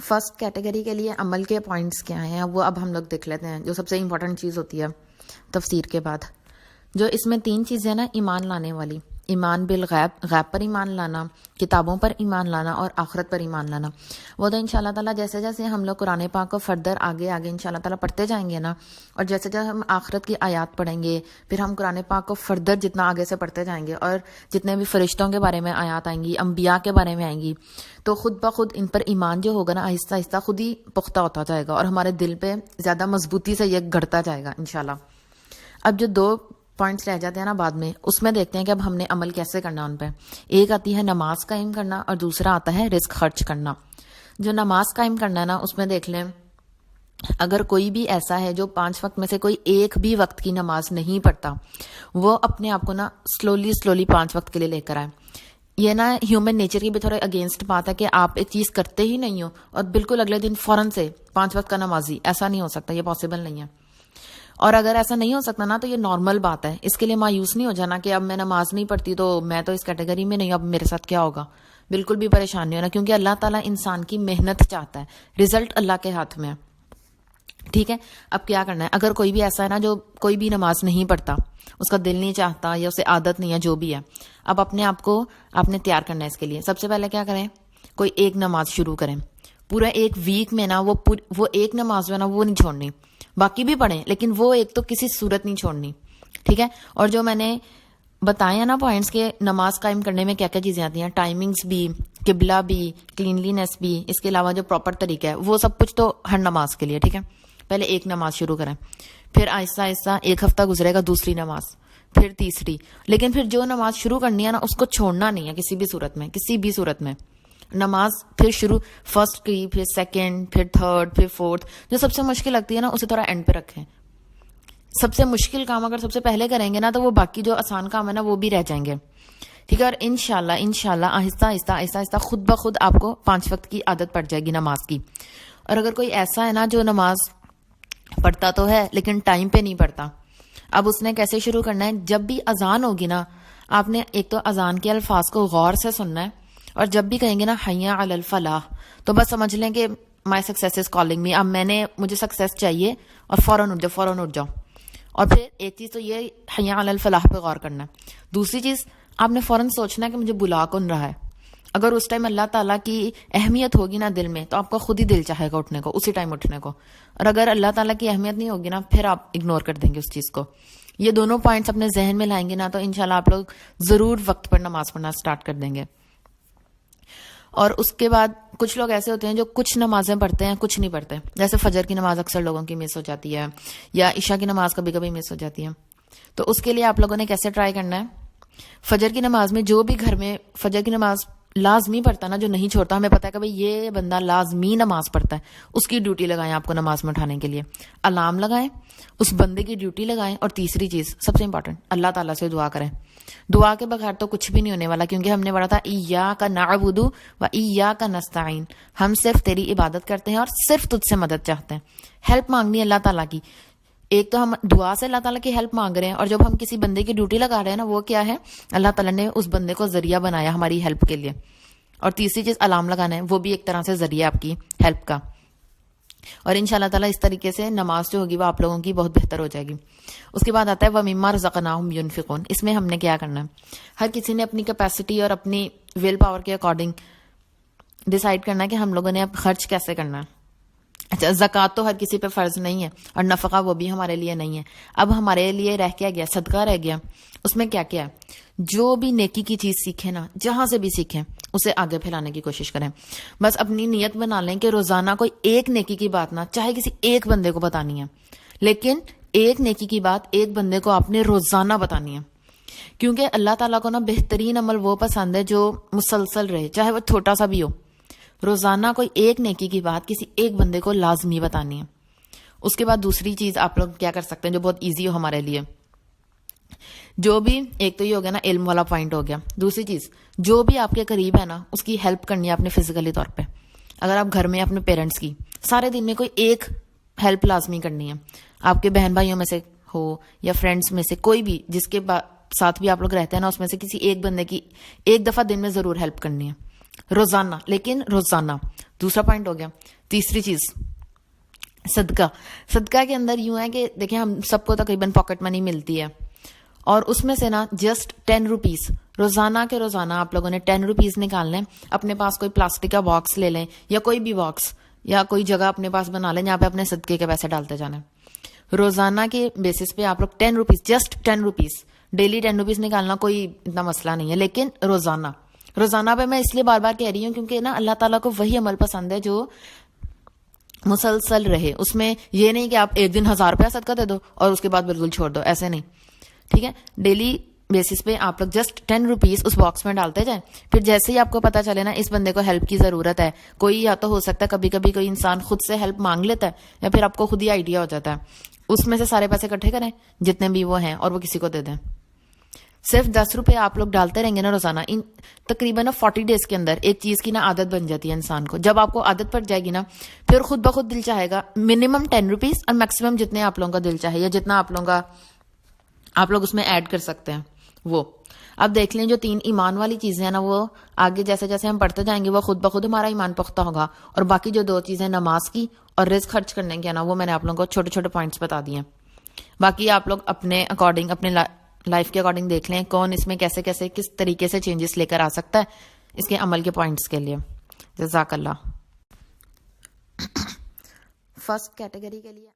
First category کے لیے عمل کے پوائنٹس کیا ہیں وہ اب ہم لوگ دیکھ لیتے ہیں، جو سب سے امپورٹنٹ چیز ہوتی ہے تفسیر کے بعد. جو اس میں 3 چیزیں نا ایمان لانے والی، ایمان بالغیب، غیب پر ایمان لانا، کتابوں پر ایمان لانا اور آخرت پر ایمان لانا، وہ تو انشاءاللہ تعالیٰ جیسے جیسے ہم لوگ قرآن پاک کو فردر آگے انشاءاللہ تعالیٰ پڑھتے جائیں گے نا، اور جیسے جیسے ہم آخرت کی آیات پڑھیں گے، پھر ہم قرآن پاک کو فردر جتنا آگے سے پڑھتے جائیں گے، اور جتنے بھی فرشتوں کے بارے میں آیات آئیں گی، انبیاء کے بارے میں آئیں گی، تو خود بخود ان پر ایمان جو ہوگا نا آہستہ آہستہ خود ہی پختہ ہوتا جائے گا، اور ہمارے دل پہ زیادہ مضبوطی سے یہ گڑتا جائے گا انشاءاللہ. اب جو 2 پوائنٹس رہ جاتے ہیں نا بعد میں، اس میں دیکھتے ہیں کہ اب ہم نے عمل کیسے کرنا ان پہ. ایک آتی ہے نماز قائم کرنا، اور دوسرا آتا ہے رزق خرچ کرنا. جو نماز قائم کرنا ہے نا، اس میں دیکھ لیں اگر کوئی بھی ایسا ہے جو 5 وقت میں سے کوئی ایک بھی وقت کی نماز نہیں پڑھتا، وہ اپنے آپ کو نا سلولی 5 وقت کے لیے لے کر آئے. یہ نا ہیومن نیچر کی بھی تھوڑا اگینسٹ بات ہے کہ آپ ایک چیز کرتے ہی نہیں ہو اور بالکل اگلے دن فوراً سے 5 وقت کا نمازی، ایسا نہیں ہو سکتا، یہ پاسبل نہیں ہے. اور اگر ایسا نہیں ہو سکتا نا تو یہ نارمل بات ہے. اس کے لیے مایوس نہیں ہو جانا کہ اب میں نماز نہیں پڑھتی تو میں تو اس کیٹیگری میں نہیں ہوں، اب میرے ساتھ کیا ہوگا. بالکل بھی پریشان نہیں ہونا، کیونکہ اللہ تعالیٰ انسان کی محنت چاہتا ہے، رزلٹ اللہ کے ہاتھ میں ہے. ٹھیک ہے، اب کیا کرنا ہے؟ اگر کوئی بھی ایسا ہے نا جو کوئی بھی نماز نہیں پڑھتا، اس کا دل نہیں چاہتا یا اسے عادت نہیں ہے، جو بھی ہے، اب اپنے آپ کو آپ نے تیار کرنا ہے. اس کے لیے سب سے پہلے کیا کریں؟ کوئی ایک نماز شروع کریں. پورا ایک ویک میں نا وہ ایک نماز جو ہے نا وہ نہیں چھوڑنی، باقی بھی پڑھیں لیکن وہ ایک تو کسی صورت نہیں چھوڑنی. ٹھیک ہے، اور جو میں نے بتایا نا پوائنٹس کے نماز قائم کرنے میں کیا کیا چیزیں آتی ہیں، ٹائمنگز بھی، قبلہ بھی، کلینلینس بھی، اس کے علاوہ جو پراپر طریقہ ہے وہ سب کچھ تو ہر نماز کے لیے. ٹھیک ہے، پہلے ایک نماز شروع کریں، پھر آہستہ آہستہ 1 ہفتہ گزرے گا، دوسری نماز، پھر تیسری. لیکن پھر جو نماز شروع کرنی ہے نا اس کو چھوڑنا نہیں ہے کسی بھی صورت میں. نماز پھر شروع فرسٹ کی، پھر سیکنڈ، پھر تھرڈ، پھر فورتھ. جو سب سے مشکل لگتی ہے نا اسے تھوڑا اینڈ پہ رکھیں. سب سے مشکل کام اگر سب سے پہلے کریں گے نا تو وہ باقی جو آسان کام ہے نا وہ بھی رہ جائیں گے. ٹھیک ہے، اور انشاءاللہ آہستہ آہستہ خود بخود آپ کو 5 وقت کی عادت پڑ جائے گی نماز کی. اور اگر کوئی ایسا ہے نا جو نماز پڑھتا تو ہے لیکن ٹائم پہ نہیں پڑھتا، اب اس نے کیسے شروع کرنا ہے؟ جب بھی اذان ہوگی نا، آپ نے ایک تو اذان کے الفاظ کو غور سے سننا ہے، اور جب بھی کہیں گے نا حی علی الفلاح تو بس سمجھ لیں کہ مائی سکسیس از کالنگ می، اب مجھے سکسیس چاہیے، اور فوراً اٹھ جاؤ. اور پھر ایک چیز تو یہ حی علی الفلاح پہ غور کرنا ہے. دوسری چیز آپ نے فوراً سوچنا ہے کہ مجھے بلا کون رہا ہے. اگر اس ٹائم اللہ تعالیٰ کی اہمیت ہوگی نا دل میں تو آپ کا خود ہی دل چاہے گا اٹھنے کو، اسی ٹائم اٹھنے کو. اور اگر اللہ تعالیٰ کی اہمیت نہیں ہوگی نا پھر آپ اگنور کر دیں گے اس چیز کو. یہ دونوں پوائنٹس اپنے ذہن میں لائیں گے نا تو انشاءاللہ آپ لوگ ضرور وقت پر نماز پڑھنا سٹارٹ کر دیں گے. اور اس کے بعد کچھ لوگ ایسے ہوتے ہیں جو کچھ نمازیں پڑھتے ہیں کچھ نہیں پڑھتے. جیسے فجر کی نماز اکثر لوگوں کی مس ہو جاتی ہے، یا عشاء کی نماز کبھی کبھی مس ہو جاتی ہے. تو اس کے لیے آپ لوگوں نے کیسے ٹرائی کرنا ہے؟ فجر کی نماز میں جو بھی گھر میں فجر کی نماز لازمی پڑھتا نا، جو نہیں چھوڑتا، ہمیں پتا ہے کہ بھائی یہ بندہ لازمی نماز پڑھتا ہے، اس کی ڈیوٹی لگائیں آپ کو نماز میں اٹھانے کے لیے. الارم لگائیں، اس بندے کی ڈیوٹی لگائیں. اور تیسری چیز سب سے امپورٹنٹ، اللہ تعالیٰ سے دعا کریں. دعا کے بغیر تو کچھ بھی نہیں ہونے والا، کیونکہ ہم نے پڑھا تھا ایاک نعبد و ایاک نستعین، ہم صرف تیری عبادت کرتے ہیں اور صرف تجھ سے مدد چاہتے ہیں. ہیلپ مانگنی ہے اللہ تعالیٰ کی. ایک تو ہم دعا سے اللہ تعالیٰ کی ہیلپ مانگ رہے ہیں، اور جب ہم کسی بندے کی ڈیوٹی لگا رہے ہیں نا وہ کیا ہے؟ اللہ تعالیٰ نے اس بندے کو ذریعہ بنایا ہماری ہیلپ کے لیے. اور تیسری چیز الارم لگانا ہے، وہ بھی ایک طرح سے ذریعہ آپ کی ہیلپ کا. اور انشاءاللہ تعالیٰ اس طریقے سے نماز جو ہوگی وہ آپ لوگوں کی بہت بہتر ہو جائے گی. اس کے بعد آتا ہے وَمِمَّا رَزَقْنَاهُمْ يُنْفِقُونَ. اس میں ہم نے کیا کرنا ہے؟ ہر کسی نے اپنی کیپیسٹی اور اپنی ول پاور کے اکارڈنگ ڈیسائیڈ کرنا ہے کہ ہم لوگوں نے اب خرچ کیسے کرنا ہے. اچھا، زکوٰۃ تو ہر کسی پہ فرض نہیں ہے، اور نفقہ وہ بھی ہمارے لیے نہیں ہے. اب ہمارے لیے رہ کیا گیا؟ صدقہ رہ گیا. اس میں کیا کیا ہے؟ جو بھی نیکی کی چیز سیکھیں نا، جہاں سے بھی سیکھیں، اسے آگے پھیلانے کی کوشش کریں. بس اپنی نیت بنا لیں کہ روزانہ کوئی ایک نیکی کی بات نہ، چاہے کسی ایک بندے کو بتانی ہے، لیکن ایک نیکی کی بات ایک بندے کو آپ نے روزانہ بتانی ہے. کیونکہ اللہ تعالیٰ کو نا بہترین عمل وہ پسند ہے جو مسلسل رہے، چاہے وہ چھوٹا سا بھی ہو. روزانہ کوئی ایک نیکی کی بات کسی ایک بندے کو لازمی بتانی ہے. اس کے بعد دوسری چیز آپ لوگ کیا کر سکتے ہیں جو بہت ایزی ہو ہمارے لیے، جو بھی ایک تو یہ ہو گیا نا علم والا پوائنٹ ہو گیا. دوسری چیز جو بھی آپ کے قریب ہے نا اس کی ہیلپ کرنی ہے آپ نے فزیکلی طور پہ. اگر آپ گھر میں اپنے پیرنٹس کی سارے دن میں کوئی ایک ہیلپ لازمی کرنی ہے، آپ کے بہن بھائیوں میں سے ہو یا فرینڈس میں سے کوئی بھی جس کے ساتھ بھی آپ لوگ رہتے ہیں نا، اس میں سے کسی ایک بندے کی ایک دفعہ دن میں ضرور ہیلپ کرنی ہے روزانہ. لیکن روزانہ دوسرا پوائنٹ ہو گیا. تیسری چیز صدقہ کے اندر یوں ہے کہ دیکھیں ہم سب کو تقریباً پاکٹ منی ملتی ہے, اور اس میں سے نا جسٹ 10 روپیز روزانہ کے روزانہ آپ لوگوں نے 10 روپیز نکال لیں. اپنے پاس کوئی پلاسٹک کا باکس لے لیں یا کوئی بھی باکس یا کوئی جگہ اپنے پاس بنا لیں جہاں پہ اپنے صدقے کے پیسے ڈالتے جانا ہے. روزانہ کے بیسس پہ آپ لوگ 10 rupees, just 10 rupees, daily 10 rupees نکالنا کوئی اتنا مسئلہ نہیں ہے, لیکن روزانہ پہ میں اس لیے بار بار کہہ رہی ہوں کیونکہ نا اللہ تعالیٰ کو وہی عمل پسند ہے جو مسلسل رہے. اس میں یہ نہیں کہ آپ ایک دن 1000 روپیہ صدقہ دے دو اور اس کے بعد بالکل چھوڑ دو, ایسے نہیں. ٹھیک ہے, ڈیلی بیسس پہ آپ لوگ جسٹ 10 روپیز اس باکس میں ڈالتے جائیں. پھر جیسے ہی آپ کو پتا چلے نا اس بندے کو ہیلپ کی ضرورت ہے, کوئی یا تو ہو سکتا ہے کبھی کبھی کوئی انسان خود سے ہیلپ مانگ لیتا ہے, یا پھر آپ کو خود ہی آئیڈیا ہو جاتا ہے, اس میں سے سارے پیسے اکٹھے کریں جتنے بھی وہ ہیں اور وہ کسی کو دے دیں. صرف 10 روپے آپ لوگ ڈالتے رہیں گے نا روزانہ, ان تقریباً 40 ڈیز کے اندر ایک چیز کی نا عادت بن جاتی ہے انسان کو. جب آپ کو عادت پڑ جائے گی نا پھر خود بخود دل چاہے گا منیمم 10 روپیز اور میکسیمم جتنے آپ لوگوں کا دل چاہے یا جتنا آپ لوگ اس میں ایڈ کر سکتے ہیں وہ. اب دیکھ لیں جو 3 ایمان والی چیزیں ہیں نا وہ آگے جیسے جیسے ہم پڑھتے جائیں گے وہ خود بخود ہمارا ایمان پختہ ہوگا. اور باقی جو 2 چیزیں نماز کی اور رزق خرچ کرنے کی ہے نا وہ میں نے آپ لوگوں کو چھوٹے چھوٹے پوائنٹس بتا دیے ہیں. باقی آپ لوگ اپنے اکارڈنگ اپنے لائف کے اکارڈنگ دیکھ لیں کون اس میں کیسے کیسے کس طریقے سے چینجز لے کر آ سکتا ہے اس کے عمل کے پوائنٹس کے لیے. جزاک اللہ. فرسٹ کیٹیگری کے لیے